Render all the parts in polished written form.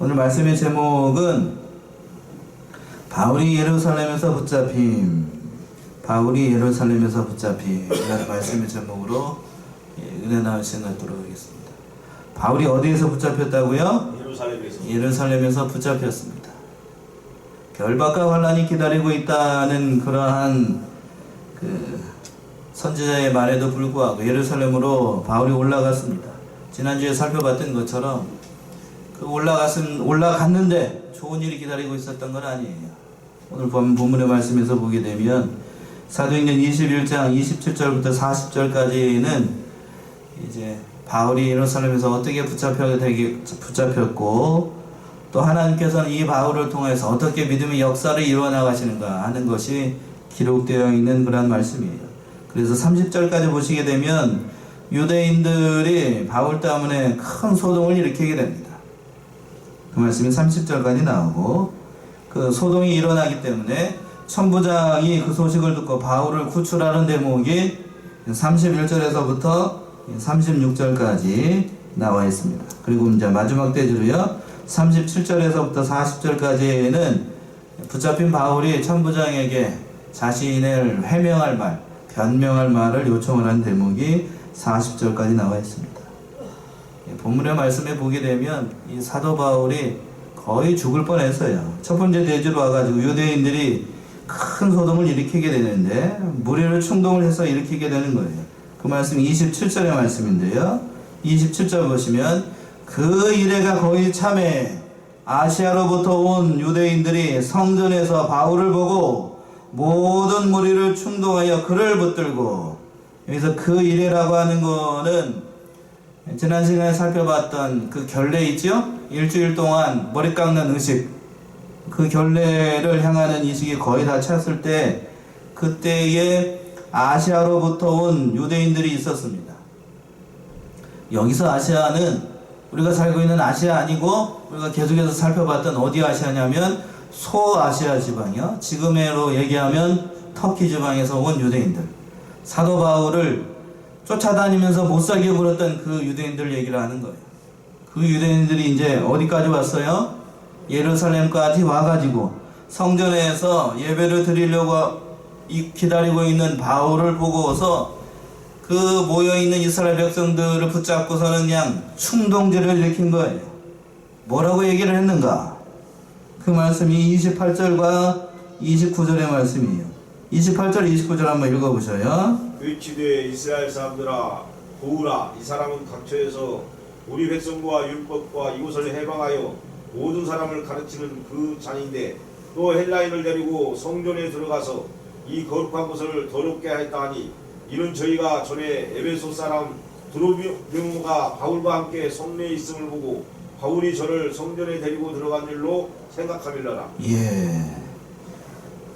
오늘 말씀의 제목은 바울이 예루살렘에서 붙잡힘, 바울이 예루살렘에서 붙잡힘이라는 말씀의 제목으로 은혜 나올 생각하도록 하겠습니다. 바울이 어디에서 붙잡혔다고요? 예루살렘에서 붙잡혔습니다. 결박과 환란이 기다리고 있다는 그러한 선지자의 말에도 불구하고 예루살렘으로 바울이 올라갔습니다. 지난주에 살펴봤던 것처럼 올라갔는데 좋은 일이 기다리고 있었던 건 아니에요. 오늘 본문의 말씀에서 보게 되면 사도행전 21장 27절부터 40절까지는 이제 바울이 예루살렘에서 어떻게 붙잡혔고 또 하나님께서는 이 바울을 통해서 어떻게 믿음의 역사를 이루어 나가시는가 하는 것이 기록되어 있는 그런 말씀이에요. 그래서 30절까지 보시게 되면 유대인들이 바울 때문에 큰 소동을 일으키게 됩니다. 그 말씀이 30절까지 나오고 그 소동이 일어나기 때문에 천부장이 그 소식을 듣고 바울을 구출하는 대목이 31절에서부터 36절까지 나와 있습니다. 그리고 이제 마지막 대주로요 37절에서부터 40절까지는 붙잡힌 바울이 천부장에게 자신을 해명할 말, 변명할 말을 요청을 한 대목이 40절까지 나와 있습니다. 본문의 말씀에 보게 되면 이 사도 바울이 거의 죽을 뻔했어요. 첫 번째 대주로 와가지고 유대인들이 큰 소동을 일으키게 되는데 무리를 충동을 해서 일으키게 되는 거예요. 그 말씀이 27절의 말씀인데요. 27절 보시면 그 이래가 거의 참에 아시아로부터 온 유대인들이 성전에서 바울을 보고 모든 무리를 충동하여 그를 붙들고, 여기서 그 이래라고 하는 거는 지난 시간에 살펴봤던 그 결례 있죠? 일주일 동안 머리 깎는 의식, 그 결례를 향하는 의식이 거의 다 찼을 때 그때에 아시아로부터 온 유대인들이 있었습니다. 여기서 아시아는 우리가 살고 있는 아시아 아니고 우리가 계속해서 살펴봤던 어디 아시아냐면 소아시아 지방이요. 지금으로 얘기하면 터키 지방에서 온 유대인들. 사도 바울을 쫓아다니면서 못살게 굴었던 그 유대인들 얘기를 하는 거예요. 그 유대인들이 이제 어디까지 왔어요? 예루살렘까지 와가지고 성전에서 예배를 드리려고 기다리고 있는 바울을 보고서 그 모여있는 이스라엘 백성들을 붙잡고서는 그냥 충동질을 일으킨 거예요. 뭐라고 얘기를 했는가? 그 말씀이 28절과 29절의 말씀이에요. 28절, 29절 한번 읽어보셔요. 그치되 이스라엘 사람들아, 보으라, 이 사람은 각처에서 우리 백성과 율법과 이곳을 해방하여 모든 사람을 가르치는 그 자인데 또 헬라인을 데리고 성전에 들어가서 이 거룩한 곳을 더럽게 하였다 하니, 이는 저희가 전에 에베소 사람 드로비모가 바울과 함께 성내에 있음을 보고 바울이 저를 성전에 데리고 들어간 일로 생각하밀러라. 예.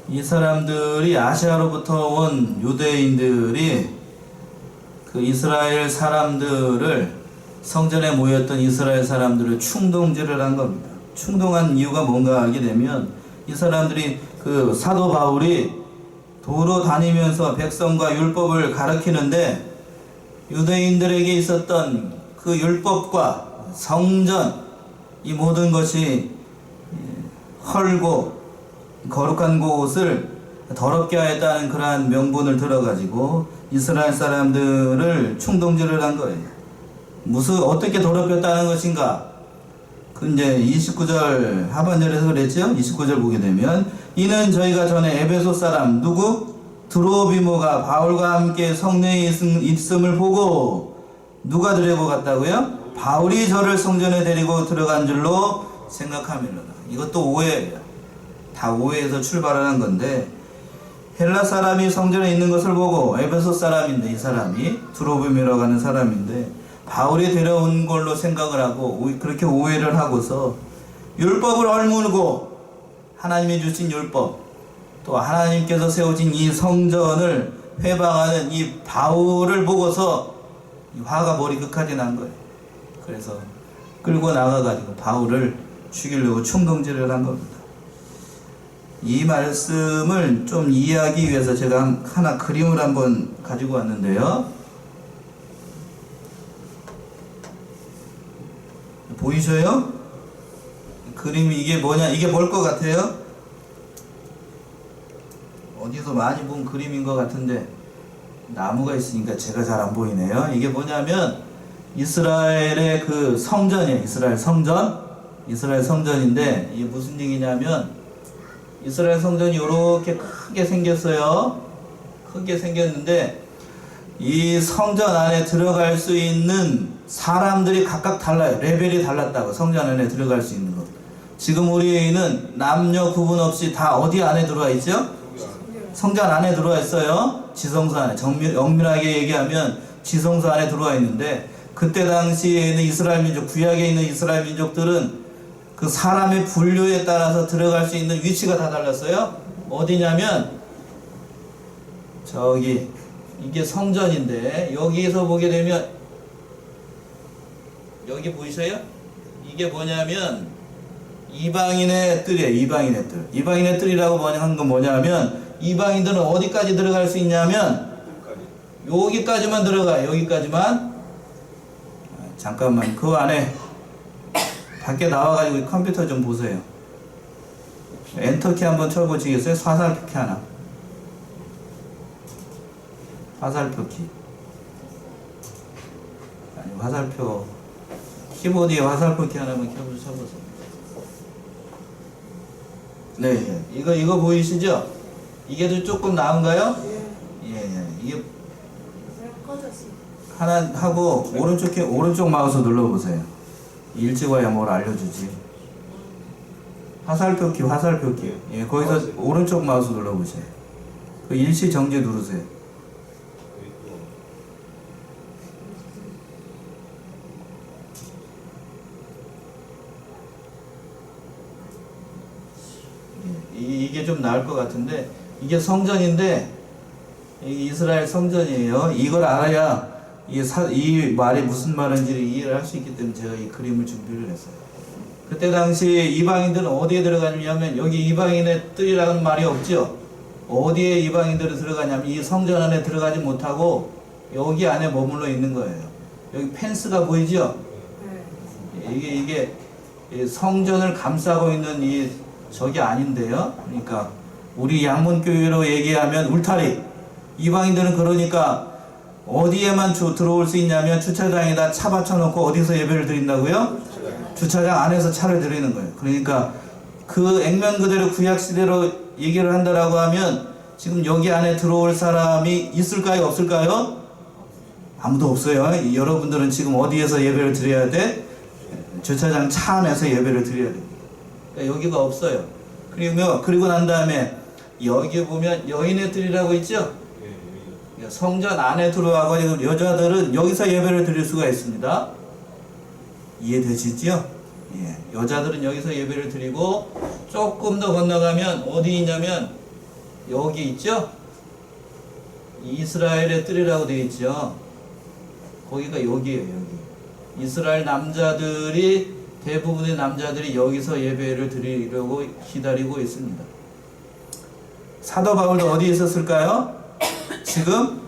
이 사람들이 아시아로부터 온 유대인들이 그 이스라엘 사람들을, 성전에 모였던 이스라엘 사람들을 충동질을 한 겁니다. 충동한 이유가 뭔가 하게 되면 이 사람들이 그 사도 바울이 도로 다니면서 백성과 율법을 가르치는데 유대인들에게 있었던 그 율법과 성전, 이 모든 것이 헐고 거룩한 곳을 더럽게 하였다는 그러한 명분을 들어가지고 이스라엘 사람들을 충동질을 한 거예요. 어떻게 더럽혔다는 것인가? 그 이제 29절 하반절에서 그랬죠? 29절 보게 되면 이는 저희가 전에 에베소 사람 누구? 드로비모가 바울과 함께 성내에 있음을 보고, 누가 데리고 갔다고요? 바울이 저를 성전에 데리고 들어간 줄로 생각하밀로다. 이것도 오해예요. 다 오해에서 출발하는 건데, 헬라 사람이 성전에 있는 것을 보고, 에베소 사람인데, 이 사람이 드로비모라고 하는 사람인데 바울이 데려온 걸로 생각을 하고 그렇게 오해를 하고서 율법을 헐물고 하나님이 주신 율법, 또 하나님께서 세우신 이 성전을 회방하는 이 바울을 보고서 화가 머리끝까지 난 거예요. 그래서 끌고 나가가지고 바울을 죽이려고 충동질을 한 겁니다. 이 말씀을 좀 이해하기 위해서 제가 하나 그림을 한번 가지고 왔는데요. 보이셔요? 그림이 이게 뭐냐? 이게 뭘 것 같아요? 어디서 많이 본 그림인 것 같은데 나무가 있으니까 제가 잘 안 보이네요. 이게 뭐냐면 이스라엘의 그 성전이에요. 이스라엘 성전. 이스라엘 성전인데 이게 무슨 얘기냐면 이스라엘 성전이 이렇게 크게 생겼어요. 크게 생겼는데 이 성전 안에 들어갈 수 있는 사람들이 각각 달라요. 레벨이 달랐다고. 성전 안에 들어갈 수 있는 것. 지금 우리는 남녀 구분 없이 다 어디 안에 들어와 있죠? 성전 안에 들어와 있어요. 지성소 안에. 엄밀하게 얘기하면 지성소 안에 들어와 있는데 그때 당시에는 이스라엘 민족, 구약에 있는 이스라엘 민족들은 그 사람의 분류에 따라서 들어갈 수 있는 위치가 다 달랐어요. 어디냐면 저기 이게 성전인데 여기서 보게 되면 여기 보이세요? 이게 뭐냐면 이방인의 뜰이에요. 이방인의 뜰. 이방인의 뜰이라고 하는 건 뭐냐면 이방인들은 어디까지 들어갈 수 있냐면 여기까지만 들어가요. 여기까지만. 잠깐만 그 안에 밖에 나와가지고 컴퓨터 좀 보세요. 엔터키 한번 쳐보시겠어요? 화살표키 하나. 화살표키. 아니 화살표 키보드에 화살표키 하나만 쳐보세요. 네, 이거 보이시죠? 이게 조금 나은가요? 예. 이게 하나 하고 오른쪽 마우스 눌러보세요. 일찍 와야 뭘 알려주지. 화살표키. 예, 거기서 오른쪽 마우스 눌러보세요. 그 일시 정지 누르세요. 예, 이게 좀 나을 것 같은데 이게 성전인데 이게 이스라엘 성전이에요. 이걸 알아야 이 말이 무슨 말인지를 이해를 할 수 있기 때문에 제가 이 그림을 준비를 했어요. 그때 당시 이방인들은 어디에 들어가냐면 여기 이방인의 뜰이라는 말이 없죠. 어디에 이방인들이 들어가냐면 이 성전 안에 들어가지 못하고 여기 안에 머물러 있는 거예요. 여기 펜스가 보이죠? 이게 성전을 감싸고 있는 저게 아닌데요. 그러니까 우리 양문교회로 얘기하면 울타리. 이방인들은 그러니까 어디에만 들어올 수 있냐면 주차장에다 차 받쳐놓고 어디서 예배를 드린다고요? 주차장 안에서 차를 드리는 거예요. 그러니까 그 액면 그대로 구약시대로 얘기를 한다라고 하면 지금 여기 안에 들어올 사람이 있을까요? 없을까요? 아무도 없어요. 여러분들은 지금 어디에서 예배를 드려야 돼? 주차장 차 안에서 예배를 드려야 돼. 그러니까 여기가 없어요. 그리고 난 다음에 여기 보면 여인의 뜰이라고 있죠? 성전 안에 들어와가지고 여자들은 여기서 예배를 드릴 수가 있습니다. 이해되시죠? 예, 여자들은 여기서 예배를 드리고 조금 더 건너가면 어디 있냐면 여기 있죠? 이스라엘의 뜰이라고 되어 있죠? 거기가 여기예요. 여기. 이스라엘 남자들이 대부분의 남자들이 여기서 예배를 드리려고 기다리고 있습니다. 사도 바울도 어디에 있었을까요? 지금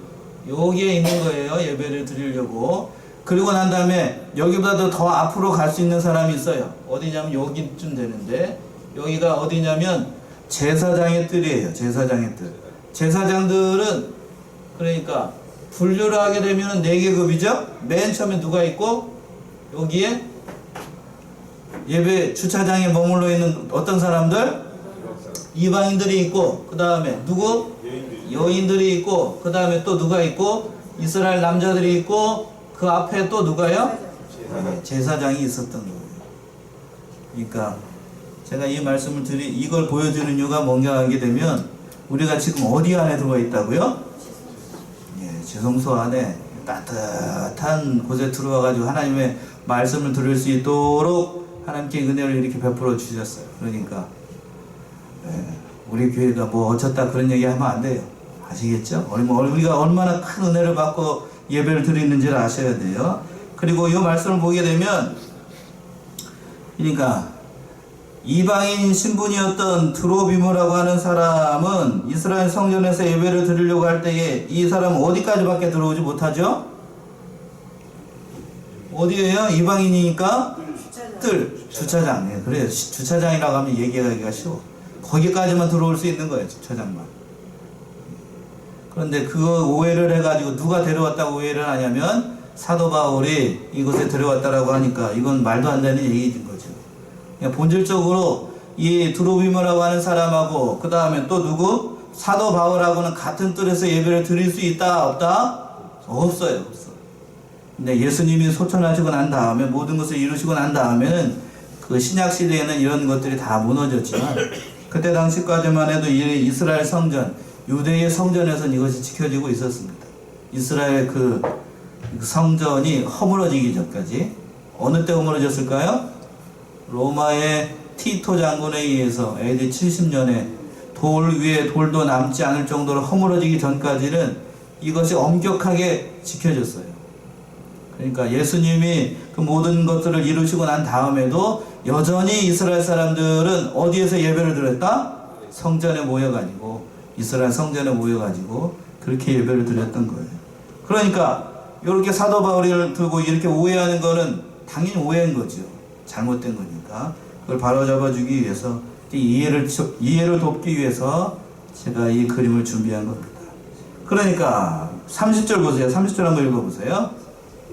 여기에 있는 거예요. 예배를 드리려고. 그리고 난 다음에 여기보다 더 앞으로 갈 수 있는 사람이 있어요. 어디냐면 여기쯤 되는데 여기가 어디냐면 제사장의 뜰이에요. 제사장의 뜰. 제사장들은 그러니까 분류를 하게 되면 4계급이죠. 맨 처음에 누가 있고 여기에 예배 주차장에 머물러 있는 어떤 사람들? 이방인들이 있고 그 다음에 누구? 여인들이 있고 그 다음에 또 누가 있고 이스라엘 남자들이 있고 그 앞에 또 누가요? 제사장이 있었던 거예요. 그러니까 제가 이 말씀을 이걸 보여주는 이유가 뭔가 하게 되면 우리가 지금 어디 안에 들어가 있다고요? 예, 지성소 안에 따뜻한 곳에 들어와 가지고 하나님의 말씀을 들을 수 있도록 하나님께 은혜를 이렇게 베풀어 주셨어요. 그러니까 우리 교회가 뭐 어쩌다 그런 얘기 하면 안 돼요. 아시겠죠? 우리가 얼마나 큰 은혜를 받고 예배를 드리는지를 아셔야 돼요. 그리고 이 말씀을 보게 되면 그러니까 이방인 신분이었던 드로비모라고 하는 사람은 이스라엘 성전에서 예배를 드리려고 할 때에 이 사람은 어디까지밖에 들어오지 못하죠? 어디에요? 이방인이니까 주차장. 예, 그래요. 주차장이라고 하면 얘기하기가 쉬워. 거기까지만 들어올 수 있는 거예요, 주차장만. 그런데 그거 오해를 해가지고 누가 데려왔다고 오해를 하냐면 사도 바울이 이곳에 데려왔다라고 하니까 이건 말도 안 되는 얘기인 거죠. 그냥 본질적으로 이 드로비모라고 하는 사람하고 그 다음에 또 누구? 사도 바울하고는 같은 뜰에서 예배를 드릴 수 있다 없다? 없어요. 없어. 근데 예수님이 소천하시고 난 다음에 모든 것을 이루시고 난 다음에는 그 신약 시대에는 이런 것들이 다 무너졌지만 그때 당시까지만 해도 이 이스라엘 성전, 유대의 성전에서는 이것이 지켜지고 있었습니다. 이스라엘 그 성전이 허물어지기 전까지. 어느 때 허물어졌을까요? 로마의 티토 장군에 의해서 AD 70년에 돌 위에 돌도 남지 않을 정도로 허물어지기 전까지는 이것이 엄격하게 지켜졌어요. 그러니까 예수님이 그 모든 것들을 이루시고 난 다음에도 여전히 이스라엘 사람들은 어디에서 예배를 드렸다? 성전에 모여가지고, 이스라엘 성전에 모여가지고 그렇게 예배를 드렸던 거예요. 그러니까 이렇게 사도 바울을 들고 이렇게 오해하는 거는 당연히 오해인 거죠. 잘못된 거니까 그걸 바로잡아 주기 위해서 이해를 돕기 위해서 제가 이 그림을 준비한 겁니다. 그러니까 30절 보세요. 30절 한번 읽어보세요.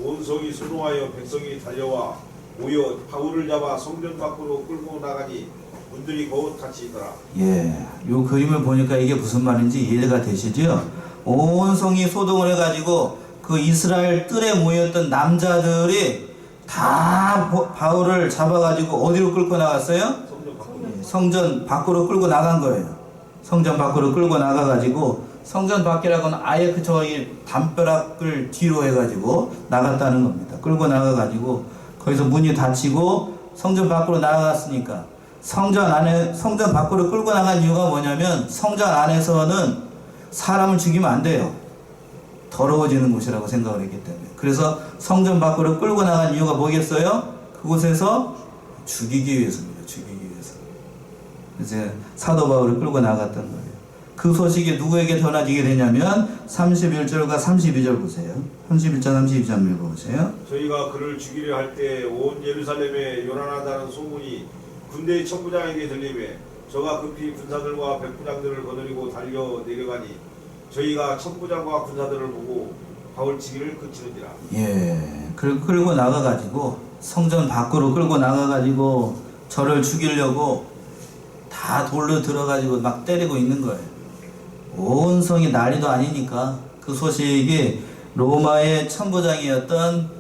온 성이 소동하여 백성이 달려와 모여 바울을 잡아 성전 밖으로 끌고 나가니 문들이 거옷 같이 있더라. 예, 요 그림을 보니까 이게 무슨 말인지 이해가 되시죠? 온 성이 소동을 해가지고 그 이스라엘 뜰에 모였던 남자들이 다 바울을 잡아가지고 어디로 끌고 나갔어요? 성전 밖으로. 예, 성전 밖으로 끌고 나간 거예요. 성전 밖으로 끌고 나가가지고 성전 밖이라고는 아예 그 저기 담벼락을 뒤로 해가지고 나갔다는 겁니다. 끌고 나가가지고 거기서 문이 닫히고 성전 밖으로 나갔으니까 성전 밖으로 끌고 나간 이유가 뭐냐면 성전 안에서는 사람을 죽이면 안 돼요. 더러워지는 곳이라고 생각을 했기 때문에. 그래서 성전 밖으로 끌고 나간 이유가 뭐겠어요? 그곳에서 죽이기 위해서입니다. 죽이기 위해서. 이제 사도 바울을 끌고 나갔던 거예요. 그 소식이 누구에게 전해지게 되냐면 31절과 32절 보세요. 31절 32절 읽어보세요. 저희가 그를 죽이려 할 때 온 예루살렘에 요란하다는 소문이 군대의 천부장에게 들리매 저가 급히 군사들과 백부장들을 거느리고 달려 내려가니 저희가 천부장과 군사들을 보고 바울치기를 그치는지라. 예, 끌고 나가가지고 성전 밖으로 끌고 나가가지고 저를 죽이려고 다 돌로 들어가지고 막 때리고 있는 거예요. 온 성이 난리도 아니니까 그 소식이 로마의 천부장이었던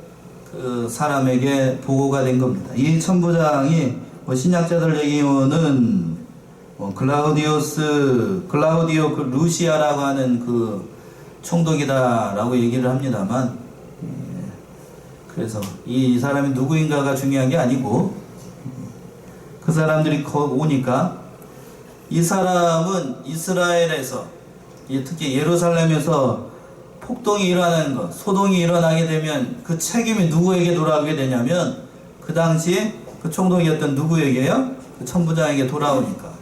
그 사람에게 보고가 된 겁니다. 이 천부장이 신약자들 얘기로는 클라우디오 그 루시아라고 하는 그 총독이다라고 얘기를 합니다만, 그래서 이 사람이 누구인가가 중요한 게 아니고 그 사람들이 오니까 이 사람은 이스라엘에서 특히 예루살렘에서 폭동이 일어나는 것, 소동이 일어나게 되면 그 책임이 누구에게 돌아오게 되냐면 그 당시에 그 총독이었던 누구에게요? 그 천부장에게 돌아오니까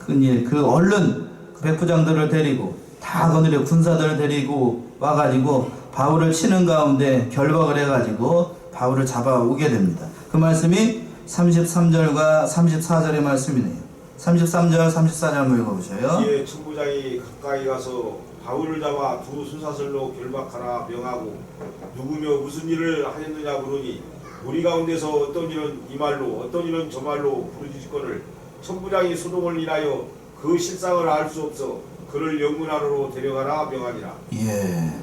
얼른 그 백부장들을 데리고 다 거느려 군사들을 데리고 와가지고 바울을 치는 가운데 결박을 해가지고 바울을 잡아오게 됩니다. 그 말씀이 33절과 34절의 말씀이네요. 33절 34절 한번 읽어보셔요. 이에 천부장이 가까이 가서 바울을 잡아 두 쇠사슬로 결박하라 명하고 누구며 무슨 일을 하였느냐 물으니 우리 가운데서 어떤 일은 이 말로 어떤 일은 저 말로 부르짖거늘 천부장이 소동을 인하여 그 실상을 알 수 없어 그를 영문하러로 데려가라 명하니라. 예.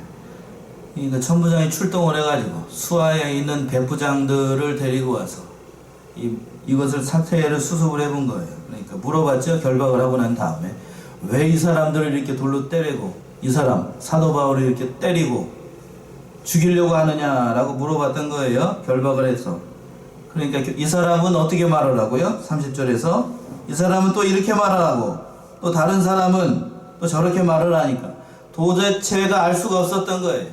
그러니까 천부장이 출동을 해가지고 수하에 있는 백부장들을 데리고 와서 이것을 사태를 수습을 해본 거예요. 그러니까 물어봤죠. 결박을 하고 난 다음에 왜 이 사람들을 이렇게 돌로 때리고 이 사람 사도 바울을 이렇게 때리고 죽이려고 하느냐라고 물어봤던 거예요. 결박을 해서. 그러니까 이 사람은 어떻게 말을 하고요? 30절에서 이 사람은 또 이렇게 말을 하고 또 다른 사람은 또 저렇게 말을 하니까 도대체가 알 수가 없었던 거예요.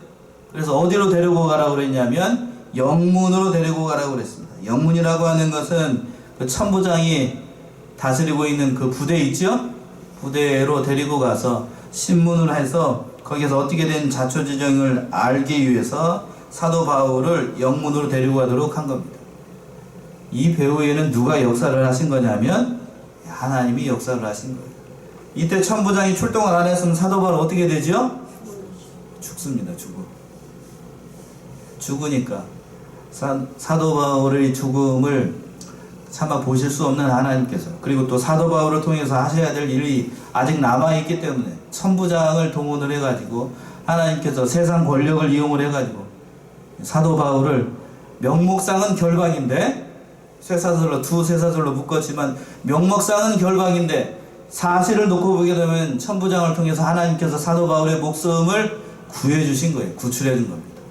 그래서 어디로 데리고 가라고 그랬냐면 영문으로 데리고 가라고 그랬습니다. 영문이라고 하는 것은 그 천부장이 다스리고 있는 그 부대 있죠? 부대로 데리고 가서 신문을 해서 거기서 어떻게 된 자초지정을 알기 위해서 사도 바울을 영문으로 데리고 가도록 한 겁니다. 이 배후에는 누가 역사를 하신 거냐면 하나님이 역사를 하신 거예요. 이때 천부장이 출동을 안 했으면 사도 바울 어떻게 되죠? 죽습니다. 죽으니까 사도 바울의 죽음을 차마 보실 수 없는 하나님께서, 그리고 또 사도 바울을 통해서 하셔야 될 일이 아직 남아있기 때문에 천부장을 동원을 해가지고 하나님께서 세상 권력을 이용을 해가지고 사도 바울을, 명목상은 결박인데 두 쇠사슬로 묶었지만 명목상은 결박인데 사실을 놓고 보게 되면 천부장을 통해서 하나님께서 사도 바울의 목숨을 구해주신 거예요. 구출해준 겁니다.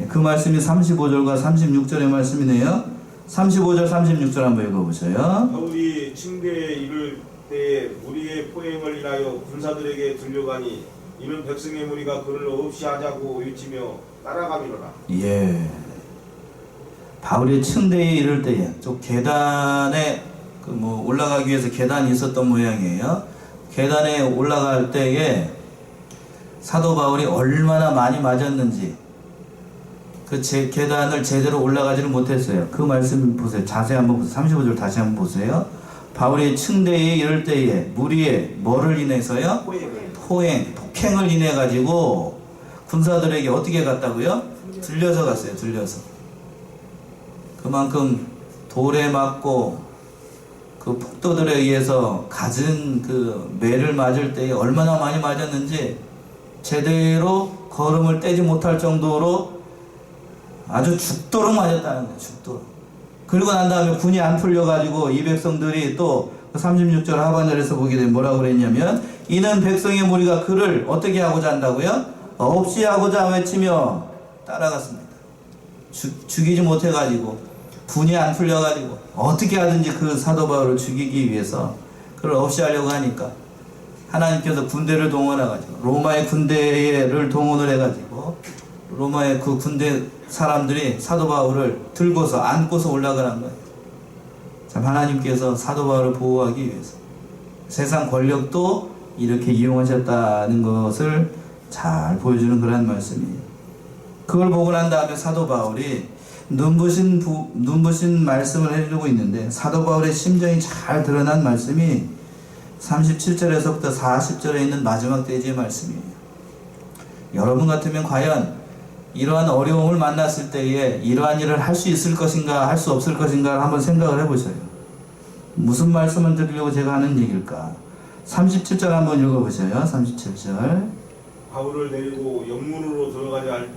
그 말씀이 35절과 36절의 말씀이네요. 35절 36절 한번 읽어보세요. 바울이 층대에 이를 때에 무리의 포행을 인하여 군사들에게 들려가니 이는 백성의 무리가 그를 없이 하자고 외치며 따라가미로라. 예. 바울이 층대에 이를 때에 저 계단에 올라가기 위해서 계단이 있었던 모양이에요. 계단에 올라갈 때에 사도 바울이 얼마나 많이 맞았는지 계단을 제대로 올라가지를 못했어요. 그 말씀 보세요. 자세히 한번 보세요. 35절 다시 한번 보세요. 바울이 층대에 이를 때에 무리의 뭐를 인해서요? 폭행을 인해 가지고 군사들에게 어떻게 갔다고요? 들려서 갔어요. 들려서. 그만큼 돌에 맞고 그 폭도들에 의해서 갖은 그 매를 맞을 때에 얼마나 많이 맞았는지 제대로 걸음을 떼지 못할 정도로 아주 죽도록 맞았다는 거예요. 죽도록. 그리고 난 다음에 군이 안 풀려가지고 이 백성들이 또 36절 하반절에서 보게 되면 뭐라고 그랬냐면 이는 백성의 무리가 그를 어떻게 하고자 한다고요? 없이 하고자 외치며 따라갔습니다. 죽이지 못해가지고 군이 안 풀려가지고 어떻게 하든지 그 사도 바울을 죽이기 위해서 그를 없이 하려고 하니까 하나님께서 군대를 동원해가지고 로마의 군대를 동원을 해가지고 로마의 그 군대 사람들이 사도 바울을 들고서 안고서 올라가는 거예요. 참 하나님께서 사도 바울을 보호하기 위해서 세상 권력도 이렇게 이용하셨다는 것을 잘 보여주는 그런 말씀이에요. 그걸 보고 난 다음에 사도 바울이 눈부신 말씀을 해주고 있는데 사도 바울의 심정이 잘 드러난 말씀이 37절에서부터 40절에 있는 마지막 대지의 말씀이에요. 여러분 같으면 과연 이러한 어려움을 만났을 때에 이러한 일을 할 수 있을 것인가 할 수 없을 것인가 한번 생각을 해보세요. 무슨 말씀을 드리려고 제가 하는 얘기일까? 37절 한번 읽어보세요. 37절. 바울을 데리고 영문으로 들어가려 할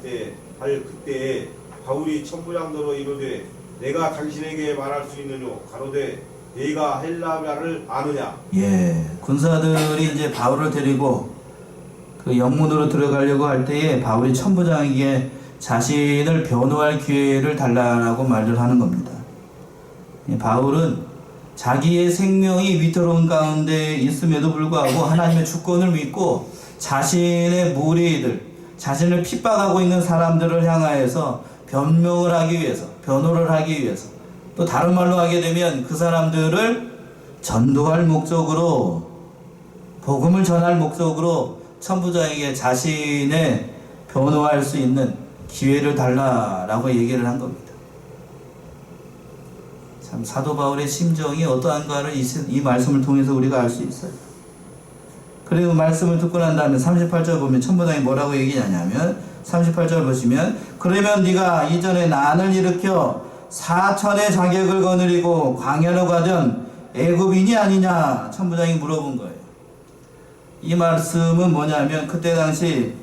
그때에 바울이 천부장도로 이르되 내가 당신에게 말할 수 있느뇨 가로되 네가 헬라말을 아느냐. 예, 군사들이 이제 바울을 데리고 그 영문으로 들어가려고 할 때에 바울이 천부장에게 자신을 변호할 기회를 달라고 말을 하는 겁니다. 바울은 자기의 생명이 위태로운 가운데 있음에도 불구하고 하나님의 주권을 믿고 자신의 무리들, 자신을 핍박하고 있는 사람들을 향하여서 변명을 하기 위해서, 변호를 하기 위해서, 또 다른 말로 하게 되면 그 사람들을 전도할 목적으로, 복음을 전할 목적으로 천부장에게 자신의 변호할 수 있는 기회를 달라라고 얘기를 한 겁니다. 참 사도 바울의 심정이 어떠한가를 이 말씀을 통해서 우리가 알 수 있어요. 그리고 말씀을 듣고 난 다음에 38절 보면 천부장이 뭐라고 얘기하냐면 38절 보시면 그러면 네가 이전에 난을 일으켜 사천의 자격을 거느리고 광야로 가던 애굽인이 아니냐 천부장이 물어본 거예요. 이 말씀은 뭐냐면 그때 당시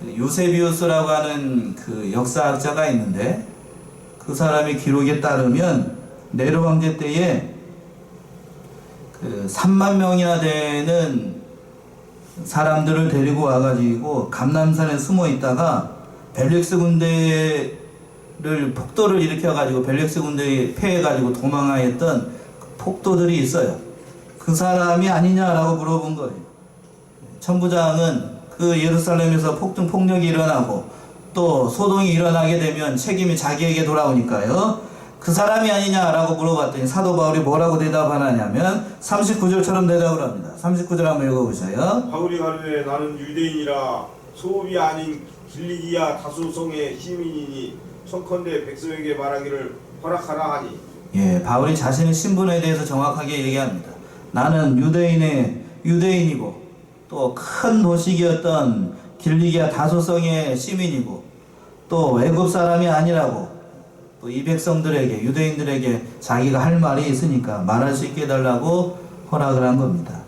유세비우스라고 하는 그 역사학자가 있는데 그 사람의 기록에 따르면 네로 황제 때에 그 3만 명이나 되는 사람들을 데리고 와가지고 감람산에 숨어 있다가 벨릭스 군대를 폭도를 일으켜가지고 벨릭스 군대에 패해가지고 도망하였던 폭도들이 있어요. 그 사람이 아니냐라고 물어본 거예요. 천부장은 그 예루살렘에서 폭력이 일어나고 또 소동이 일어나게 되면 책임이 자기에게 돌아오니까요. 그 사람이 아니냐라고 물어봤더니 사도 바울이 뭐라고 대답하냐면 39절처럼 대답을 합니다. 39절 한번 읽어보세요. 바울이 가르되 나는 유대인이라 소읍이 아닌 길리기아 다수성의 시민이니 청컨대 백성에게 말하기를 허락하라 하니 예, 바울이 자신의 신분에 대해서 정확하게 얘기합니다. 나는 유대인이고 또 큰 도시기였던 길리기아 다소성의 시민이고 또 외국 사람이 아니라고 또 이 백성들에게 유대인들에게 자기가 할 말이 있으니까 말할 수 있게 해달라고 허락을 한 겁니다.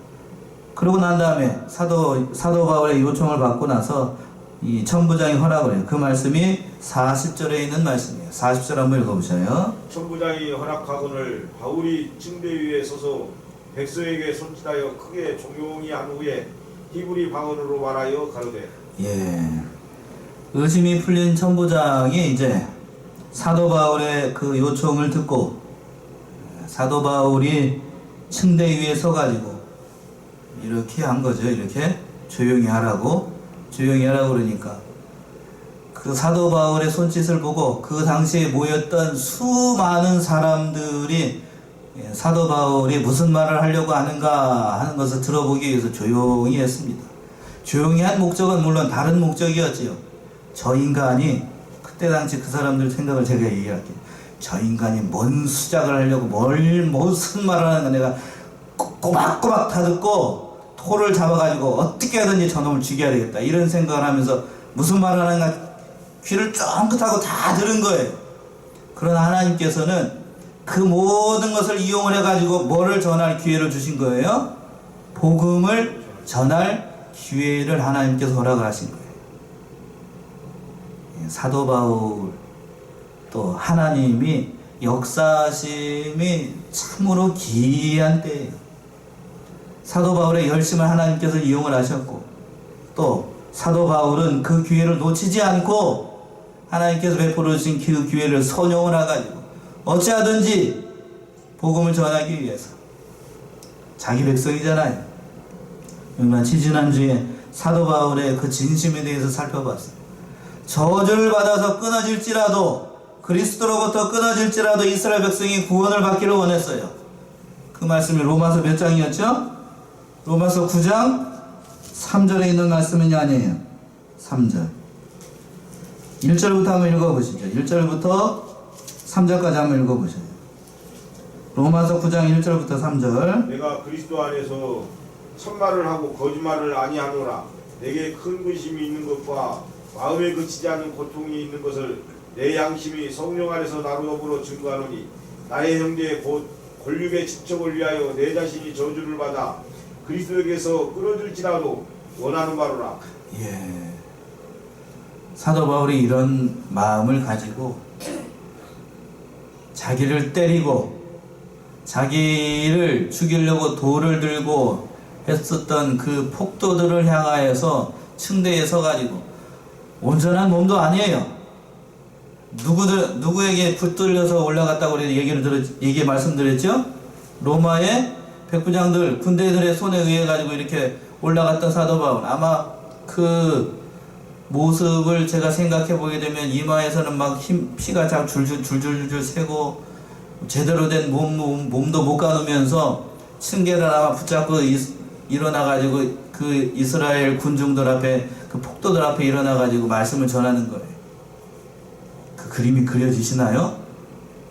그러고 난 다음에 사도 바울의 요청을 받고 나서 이 천부장이 허락을 해요. 그 말씀이 40절에 있는 말씀이에요. 40절 한번 읽어보셔요. 천부장이 허락하거늘 바울이 층대 위에 서서 백성에게 손짓하여 크게 종용이 한 후에 히브리 방언으로 말하여 가로되 예, 의심이 풀린 천부장이 이제 사도 바울의 그 요청을 듣고 사도 바울이 층대 위에 서가지고 이렇게 한 거죠. 이렇게 조용히 하라고 그러니까 그 사도 바울의 손짓을 보고 그 당시에 모였던 수많은 사람들이 사도 바울이 무슨 말을 하려고 하는가 하는 것을 들어보기 위해서 조용히 했습니다. 조용히 한 목적은 물론 다른 목적이었지요. 저 인간이 그때 당시 그 사람들 생각을 제가 얘기할게요. 저 인간이 뭔 수작을 하려고 무슨 말을 하는가 내가 꼬박꼬박 다 듣고 토를 잡아가지고 어떻게 하든지 저놈을 죽여야 되겠다 이런 생각을 하면서 무슨 말을 하는가 귀를 쫑긋하고 다 들은 거예요. 그러나 하나님께서는 그 모든 것을 이용을 해가지고 뭐를 전할 기회를 주신 거예요? 복음을 전할 기회를 하나님께서 허락을 하신 거예요. 사도 바울 또 하나님이 역사심이 참으로 기이한 때예요. 사도 바울의 열심을 하나님께서 이용을 하셨고 또 사도 바울은 그 기회를 놓치지 않고 하나님께서 베풀어 주신 그 기회를 선용을 해가지고 어찌하든지 복음을 전하기 위해서 자기 백성이잖아요. 지난주에 사도 바울의 그 진심에 대해서 살펴봤어요. 저주를 받아서 끊어질지라도 그리스도로부터 끊어질지라도 이스라엘 백성이 구원을 받기를 원했어요. 그 말씀이 로마서 몇 장이었죠? 로마서 9장 3절에 있는 말씀이 아니에요. 3절 1절부터 한번 읽어보시죠. 1절부터 3절까지 한번 읽어보세요. 로마서 9장 1절부터 3절. 내가 그리스도 안에서 참말을 하고 거짓말을 아니하노라. 내게 큰 근심이 있는 것과 마음에 그치지 않는 고통이 있는 것을 내 양심이 성령 안에서 나로 더불어 증거하노니 나의 형제 곧 권력의 직접을 위하여 내 자신이 저주를 받아 그리스도에게서 끊어질지라도 원하는 바로라. 예. 사도 바울이 이런 마음을 가지고 자기를 때리고 자기를 죽이려고 돌을 들고 했었던 그 폭도들을 향하여서 층대에 서가지고 온전한 몸도 아니에요. 누구에게 붙들려서 올라갔다고 얘기 말씀드렸죠? 로마의 백부장들, 군대들의 손에 의해 가지고 이렇게 올라갔던 사도 바울. 아마 그 모습을 제가 생각해 보게 되면 이마에서는 막 피가 잘 줄줄줄 새고 제대로 된 몸도 못 가누면서 층계를 아마 붙잡고 일어나 가지고 그 이스라엘 군중들 앞에 그 폭도들 앞에 일어나 가지고 말씀을 전하는 거예요. 그 그림이 그려지시나요?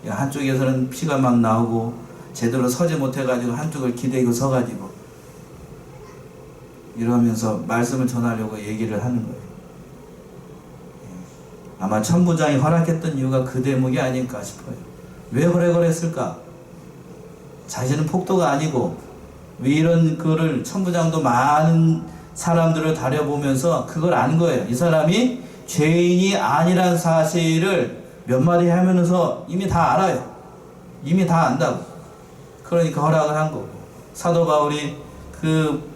한쪽에서는 피가 막 나오고 제대로 서지 못해 가지고 한쪽을 기대고 서 가지고 이러면서 말씀을 전하려고 얘기를 하는 거예요. 아마 천부장이 허락했던 이유가 그 대목이 아닐까 싶어요. 왜 허락을 했을까? 자신은 폭도가 아니고 왜 이런 거를 천부장도 많은 사람들을 다려보면서 그걸 안 거예요. 이 사람이 죄인이 아니란 사실을 몇 마디 하면서 이미 다 알아요. 이미 다 안다고. 그러니까 허락을 한 거고. 사도 바울이 그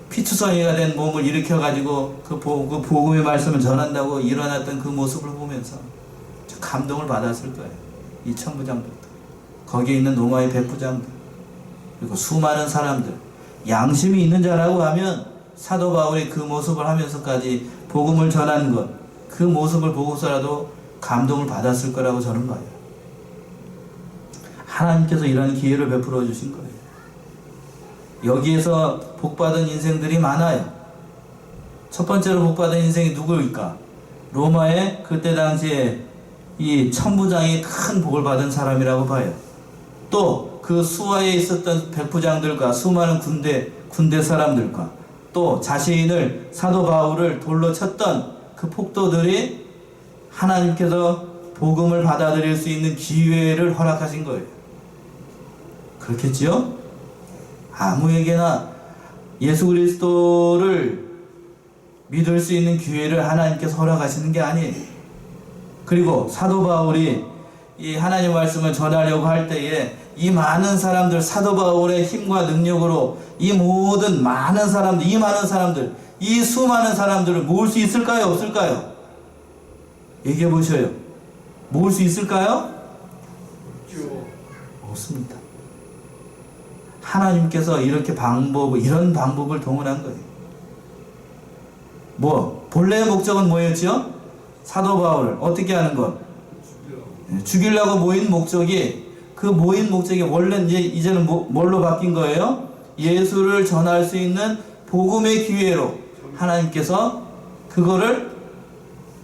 피투성이가 된 몸을 일으켜가지고 그 복음의 말씀을 전한다고 일어났던 그 모습을 보면서 감동을 받았을 거예요. 이 천부장들도. 거기에 있는 로마의 백부장들. 그리고 수많은 사람들. 양심이 있는 자라고 하면 사도 바울이 그 모습을 하면서까지 복음을 전하는 것, 그 모습을 보고서라도 감동을 받았을 거라고 저는 봐요. 하나님께서 이런 기회를 베풀어 주신 거예요. 여기에서 복받은 인생들이 많아요. 첫 번째로 복받은 인생이 누구일까? 로마의 그때 당시에 이 천부장이 큰 복을 받은 사람이라고 봐요. 또 그 수하에 있었던 백부장들과 수많은 군대 사람들과 또 자신을 사도 바울을 돌로 쳤던 그 폭도들이 하나님께서 복음을 받아들일 수 있는 기회를 허락하신 거예요. 그렇겠지요? 아무에게나 예수 그리스도를 믿을 수 있는 기회를 하나님께서 허락하시는 게 아니에요. 그리고 사도 바울이 이 하나님 말씀을 전하려고 할 때에 이 많은 사람들, 사도 바울의 힘과 능력으로 이 모든 많은 사람들, 이 수많은 사람들을 모을 수 있을까요? 없을까요? 얘기해 보셔요. 모을 수 있을까요? 없습니다. 하나님께서 이런 방법을 동원한 거예요. 본래의 목적은 뭐였죠? 사도 바울을 어떻게 하는 것? 죽이려고 모인 목적이, 그 모인 목적이 원래 이제는 뭘로 바뀐 거예요? 예수를 전할 수 있는 복음의 기회로 하나님께서 그거를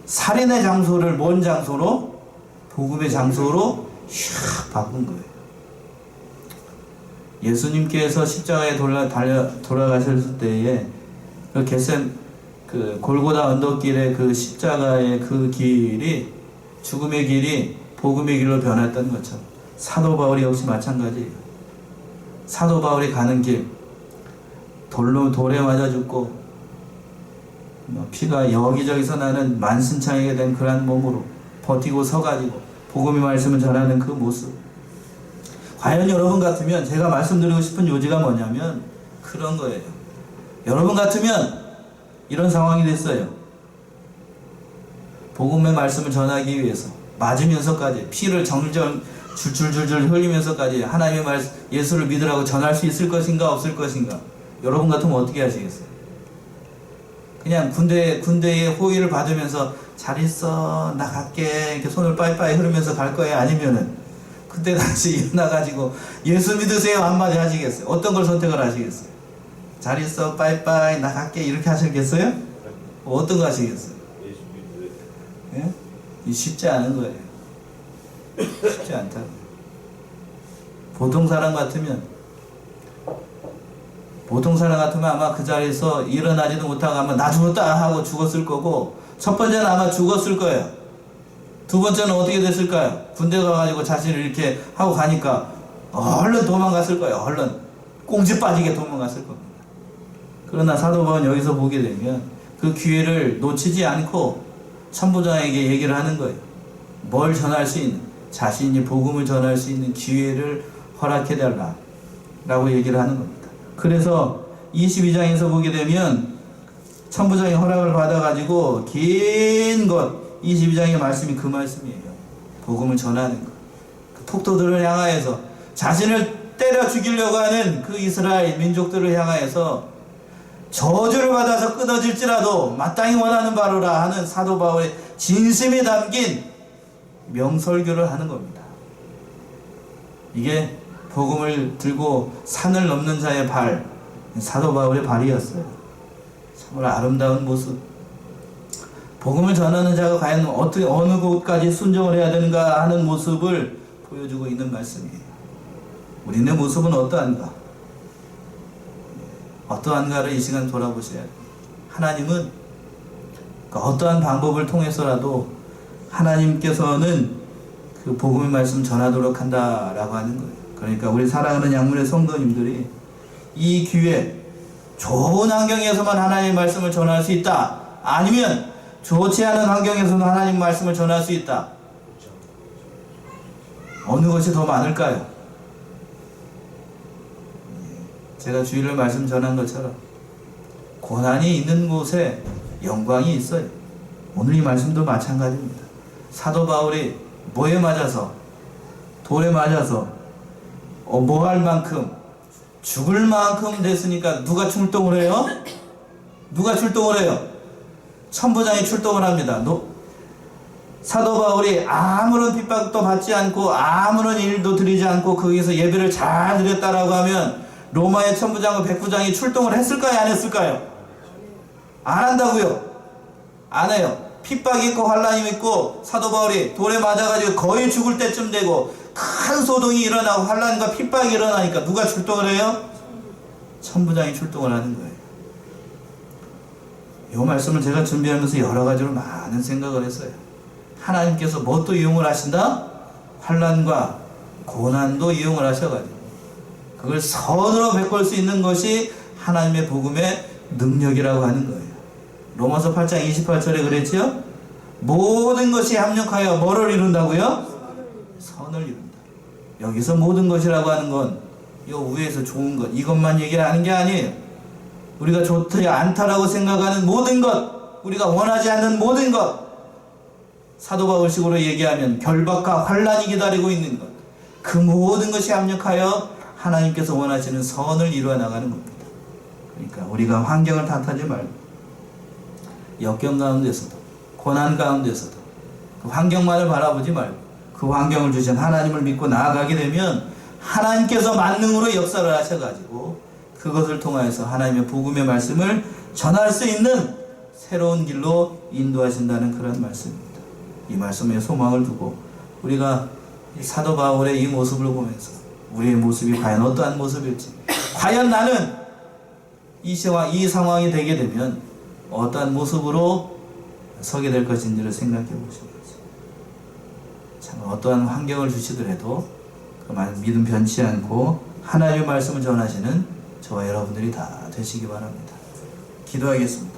살인의 장소를 먼 장소로 복음의 장소로 샥 바꾼 거예요. 예수님께서 십자가에 돌아가셨을 때에 그 골고다 언덕길의 그 십자가의 그 길이, 죽음의 길이 복음의 길로 변했던 것처럼 사도 바울이 역시 마찬가지예요. 사도 바울이 가는 길, 돌에 맞아 죽고 피가 여기저기서 나는 만신창이게 된 그러한 몸으로 버티고 서가지고 복음의 말씀을 전하는 그 모습. 과연 여러분 같으면, 제가 말씀드리고 싶은 요지가 뭐냐면 그런 거예요. 여러분 같으면 이런 상황이 됐어요. 복음의 말씀을 전하기 위해서 맞으면서까지 피를 줄줄줄줄 흘리면서까지 하나님의 말씀, 예수를 믿으라고 전할 수 있을 것인가 없을 것인가? 여러분 같으면 어떻게 하시겠어요? 그냥 군대의 호의를 받으면서 잘 있어, 나 갈게, 이렇게 손을 빠이빠이 흐르면서 갈 거예요? 아니면은 그때 다시 일어나가지고 예수 믿으세요 한마디 하시겠어요? 어떤 걸 선택을 하시겠어요? 잘 있어, 빠이빠이, 나 갈게, 이렇게 하시겠어요? 어떤 거 하시겠어요? 예? 쉽지 않은 거예요. 쉽지 않다고. 보통 사람 같으면 아마 그 자리에서 일어나지도 못하고 아마 나 죽었다 하고 죽었을 거고, 첫 번째는 아마 죽었을 거예요. 두 번째는 어떻게 됐을까요? 군대 가가지고 자신을 이렇게 하고 가니까 얼른 도망갔을 거예요. 얼른 꽁지 빠지게 도망갔을 겁니다. 그러나 사도 바울은 여기서 보게 되면 그 기회를 놓치지 않고 천부장에게 얘기를 하는 거예요. 뭘 전할 수 있는, 자신이 복음을 전할 수 있는 기회를 허락해달라 라고 얘기를 하는 겁니다. 그래서 22장에서 보게 되면 천부장이 허락을 받아가지고 긴 것, 22장의 말씀이 그 말씀이에요. 복음을 전하는 것. 그 폭도들을 향하여서, 자신을 때려 죽이려고 하는 그 이스라엘 민족들을 향하여서 저주를 받아서 끊어질지라도 마땅히 원하는 바로라 하는 사도 바울의 진심이 담긴 명설교를 하는 겁니다. 이게 복음을 들고 산을 넘는 자의 발, 사도 바울의 발이었어요. 정말 아름다운 모습. 복음을 전하는 자가 과연 어느 곳까지 순종을 해야 되는가 하는 모습을 보여주고 있는 말씀이에요. 우리의 모습은 어떠한가? 어떠한가를 이 시간 돌아보셔야 돼요. 하나님은 어떠한 방법을 통해서라도 하나님께서는 그 복음의 말씀 전하도록 한다라고 하는 거예요. 그러니까 우리 사랑하는 양문의 성도님들이 이 기회, 좋은 환경에서만 하나님의 말씀을 전할 수 있다, 아니면 좋지 않은 환경에서는 하나님 말씀을 전할 수 있다, 어느 것이 더 많을까요? 제가 주일날 말씀 전한 것처럼 고난이 있는 곳에 영광이 있어요. 오늘 이 말씀도 마찬가지입니다. 사도 바울이 뭐에 맞아서, 돌에 맞아서 뭐 할 만큼, 죽을 만큼 됐으니까 누가 출동을 해요? 누가 출동을 해요? 천부장이 출동을 합니다. 사도 바울이 아무런 핍박도 받지 않고 아무런 일도 드리지 않고 거기서 예배를 잘 드렸다라고 하면 로마의 천부장과 백부장이 출동을 했을까요? 안 했을까요? 안 한다고요? 안 해요. 핍박이 있고 환란이 있고 사도 바울이 돌에 맞아가지고 거의 죽을 때쯤 되고 큰 소동이 일어나고 환란과 핍박이 일어나니까 누가 출동을 해요? 천부장이 출동을 하는 거예요. 이 말씀을 제가 준비하면서 여러 가지로 많은 생각을 했어요. 하나님께서 뭣도 이용을 하신다? 환란과 고난도 이용을 하셔가지고 그걸 선으로 베꿀 수 있는 것이 하나님의 복음의 능력이라고 하는 거예요. 로마서 8장 28절에 그랬지요? 모든 것이 합력하여 뭐를 이룬다고요? 선을 이룬다. 여기서 모든 것이라고 하는 건 요 위에서 좋은 것 이것만 얘기하는 게 아니에요. 우리가 좋지 않다라고 생각하는 모든 것, 우리가 원하지 않는 모든 것, 사도 바울식으로 얘기하면 결박과 환란이 기다리고 있는 것, 그 모든 것이 합력하여 하나님께서 원하시는 선을 이루어 나가는 겁니다. 그러니까 우리가 환경을 탓하지 말고 역경 가운데서도 고난 가운데서도 그 환경만을 바라보지 말고 그 환경을 주신 하나님을 믿고 나아가게 되면 하나님께서 만능으로 역사를 하셔가지고 그것을 통하여서 하나님의 복음의 말씀을 전할 수 있는 새로운 길로 인도하신다는 그런 말씀입니다. 이 말씀에 소망을 두고 우리가 사도 바울의 이 모습을 보면서 우리의 모습이 과연 어떠한 모습일지, 과연 나는 이 상황이 되게 되면 어떠한 모습으로 서게 될 것인지를 생각해 보시는 거지. 참 어떠한 환경을 주시더라도 그만 믿음 변치 않고 하나님의 말씀을 전하시는 저와 여러분들이 다 되시기 바랍니다. 기도하겠습니다.